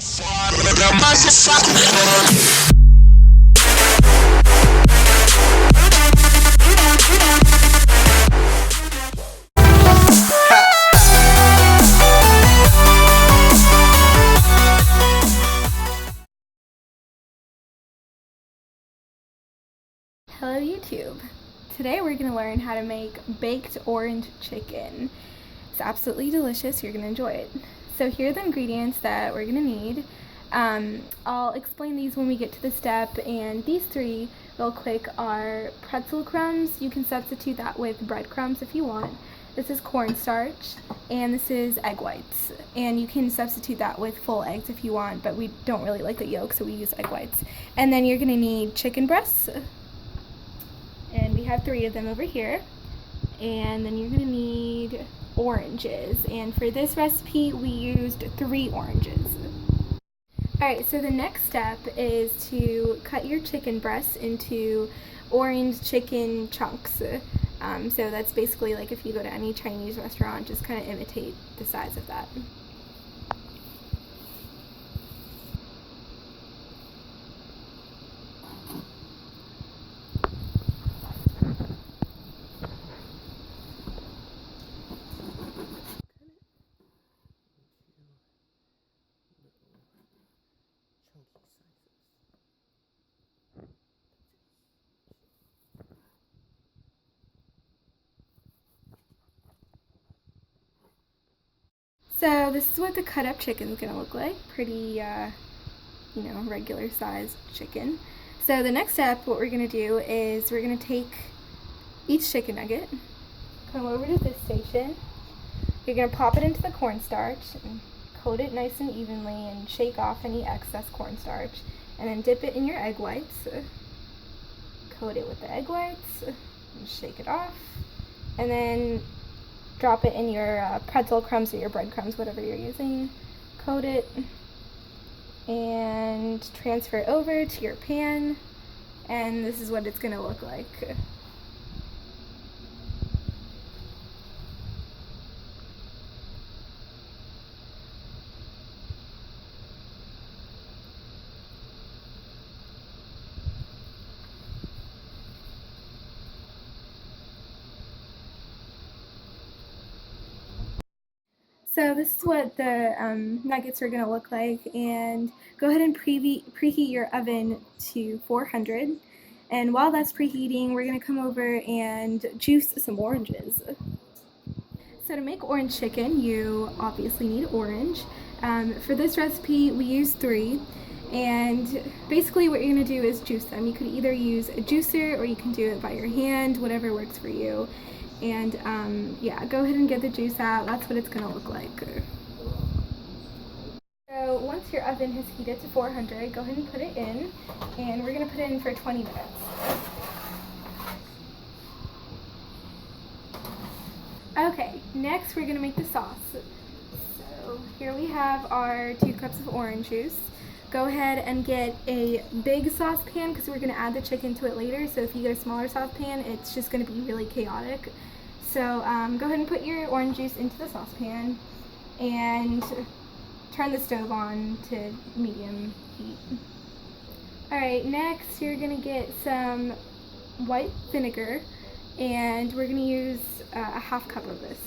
Hello YouTube! Today we're going to learn how to make baked orange chicken. It's absolutely delicious, you're going to enjoy it. So here are the ingredients that we're going to need. I'll explain these when we get to the step, and these three real quick are pretzel crumbs. You can substitute that with breadcrumbs if you want. This is cornstarch, and this is egg whites. And you can substitute that with full eggs if you want, but we don't really like the yolk, so we use egg whites. And then you're going to need chicken breasts. And we have 3 of them over here. And then you're going to need oranges. And for this recipe, we used 3 oranges. Alright, so the next step is to cut your chicken breasts into orange chicken chunks. So that's basically like if you go to any Chinese restaurant, just kind of imitate the size of that. So this is what the cut up chicken is going to look like. Pretty, regular sized chicken. So the next step, what we're going to do is we're going to take each chicken nugget, come over to this station. You're going to pop it into the cornstarch and coat it nice and evenly and shake off any excess cornstarch. And then dip it in your egg whites. Coat it with the egg whites and shake it off. And then drop it in your pretzel crumbs or your breadcrumbs, whatever you're using. Coat it and transfer it over to your pan, and this is what it's going to look like. So this is what the nuggets are going to look like, and go ahead and preheat your oven to 400, and while that's preheating, we're going to come over and juice some oranges. So to make orange chicken, you obviously need orange. For this recipe, we use 3, and basically what you're going to do is juice them. You could either use a juicer or you can do it by your hand, whatever works for you. And go ahead and get the juice out. That's what it's going to look like. So once your oven has heated to 400, go ahead and put it in, and we're going to put it in for 20 minutes. Okay, next we're going to make the sauce. So here we have our 2 cups of orange juice. Go ahead and get a big saucepan because we're going to add the chicken to it later. So if you get a smaller saucepan, it's just going to be really chaotic. So go ahead and put your orange juice into the saucepan and turn the stove on to medium heat. Alright, next you're going to get some white vinegar, and we're going to use a ½ cup of this.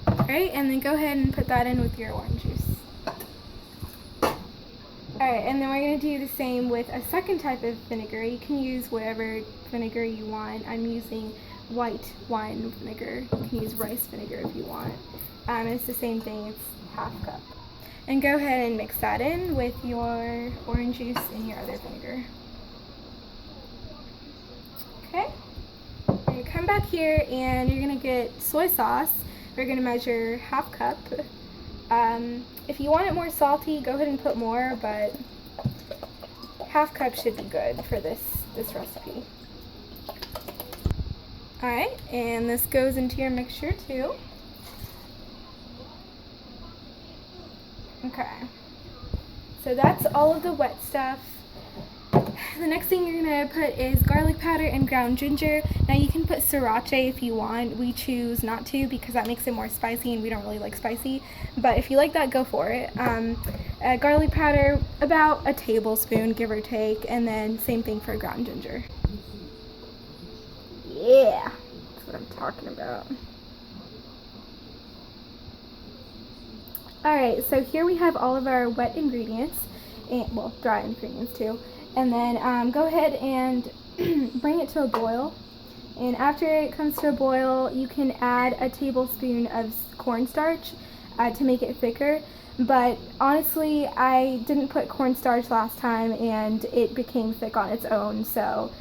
Alright, and then go ahead and put that in with your orange juice. Alright, and then we're going to do the same with a second type of vinegar. You can use whatever vinegar you want. I'm using white wine vinegar. You can use rice vinegar if you want. It's the same thing, it's ½ cup. And go ahead and mix that in with your orange juice and your other vinegar. Okay, and come back here and you're going to get soy sauce. We're going to measure ½ cup. If you want it more salty, go ahead and put more, but ½ cup should be good for this recipe. Alright, and this goes into your mixture too. Okay, so that's all of the wet stuff. The next thing you're gonna put is garlic powder and ground ginger. Now you can put sriracha if you want. We choose not to because that makes it more spicy and we don't really like spicy. But if you like that, go for it. Garlic powder, about a tablespoon, give or take, and then same thing for ground ginger. Yeah, that's what I'm talking about. Alright, so here we have all of our wet ingredients, and, well, dry ingredients too. And then go ahead and bring it to a boil. And after it comes to a boil, you can add a tablespoon of cornstarch to make it thicker. But honestly, I didn't put cornstarch last time and it became thick on its own, so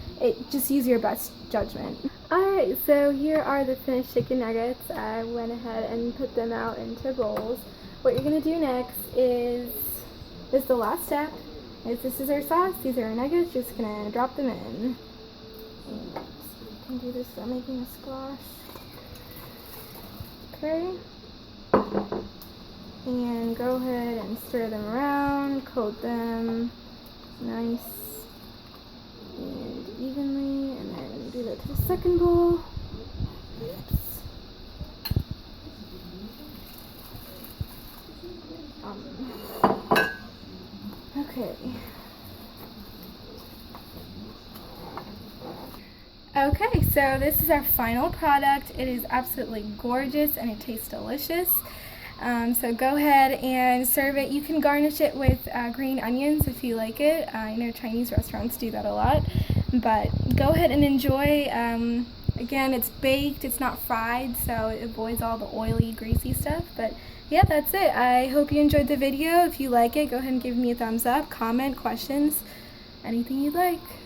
just use your best judgment. Alright, so here are the finished chicken nuggets. I went ahead and put them out into bowls. What you're going to do next is the last step. This is our sauce, these are our nuggets, just going to drop them in. And you can do this without making a squash. Okay. And go ahead and stir them around, coat them nice and evenly, and then do that to the second bowl. Oops. Okay. Okay, so this is our final product. It is absolutely gorgeous and it tastes delicious. So go ahead and serve it. You can garnish it with green onions if you like it. I know Chinese restaurants do that a lot. But go ahead and enjoy. Again, it's baked, it's not fried, so it avoids all the oily, greasy stuff. But yeah, that's it. I hope you enjoyed the video. If you like it, go ahead and give me a thumbs up, comment, questions, anything you'd like.